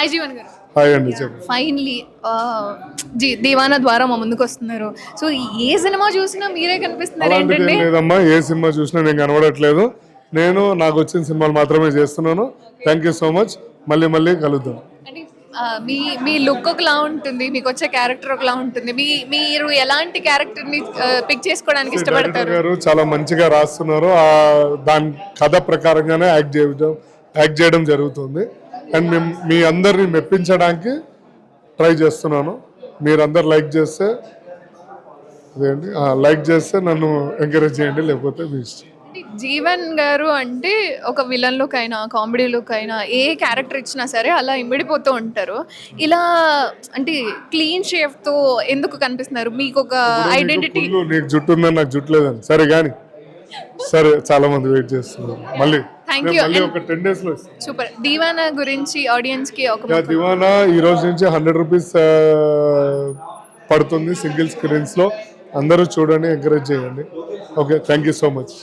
Hi Jeevan గారు. Hi అండి చెప్పు. ఫైనలీ దీవానా ద్వారా మా ముందుకు వస్తున్నారు. సో ఏ సినిమా చూసినా మీరే కనిపిస్తున్నారు అలాంటిది ఏం ఏంటంటే. లేదమ్మా, ఏ సినిమా చూసినా నేను కనబడట్లేదు. నేను నాకు వచ్చిన సినిమాలు మాత్రమే చేస్తున్నాను. Thank you so much. మళ్ళీ మళ్ళీ కలుద్దాం. అంటే మీ మీ లుక్ ఒకలా ఉంటుంది, మీకు వచ్చే క్యారెక్టర్ ఒకలా ఉంటుంది. మీరు ఎలాంటి క్యారెక్టర్ ని పిక్ చేసుకోవడానికి డైరెక్టర్ ఇష్టపడతారు? గారు చాలా మంచిగా రాస్తున్నారు. దాని కథ ప్రకారంగానే యాక్ట్ చేయడం జరుగుతుంది. అండ్ మేము మీ అందరిని మెప్పించడానికి ట్రై చేస్తున్నాను. మీరందరు లైక్ చేస్తే నన్ను ఎంకరేజ్ చేయండి, లేకపోతే మీ ఇష్టం. అంటే జీవన్ గారు అంటే ఒక విలన్ లుక్ అయినా కామెడీ లుక్ అయినా ఏ క్యారెక్టర్ ఇచ్చినా సరే అలా ఇమిడిపోతూ ఉంటారు. ఇలా అంటే క్లీన్ షేవ్ తో ఎందుకు కనిపిస్తున్నారు? మీకు ఒక ఐడెంటిటీ. నీకు జుట్టు ఉందని నాకు జుట్టు లేదని సరే కానీ సరే, చాలా మంది వెయిట్ చేస్తున్నారు. మళ్ళీ థ్యాంక్ యూ. ఒక 10 days లో సూపర్. దీవానా గురించి ఆడియన్స్ కి ఒక దివానా ఈ రోజు నుంచి 100 రూపీస్ పడుతుంది సింగిల్ స్క్రీన్స్ లో. అందరూ చూడండి, ఎంకరేజ్ చేయండి. Okay, thank you so much.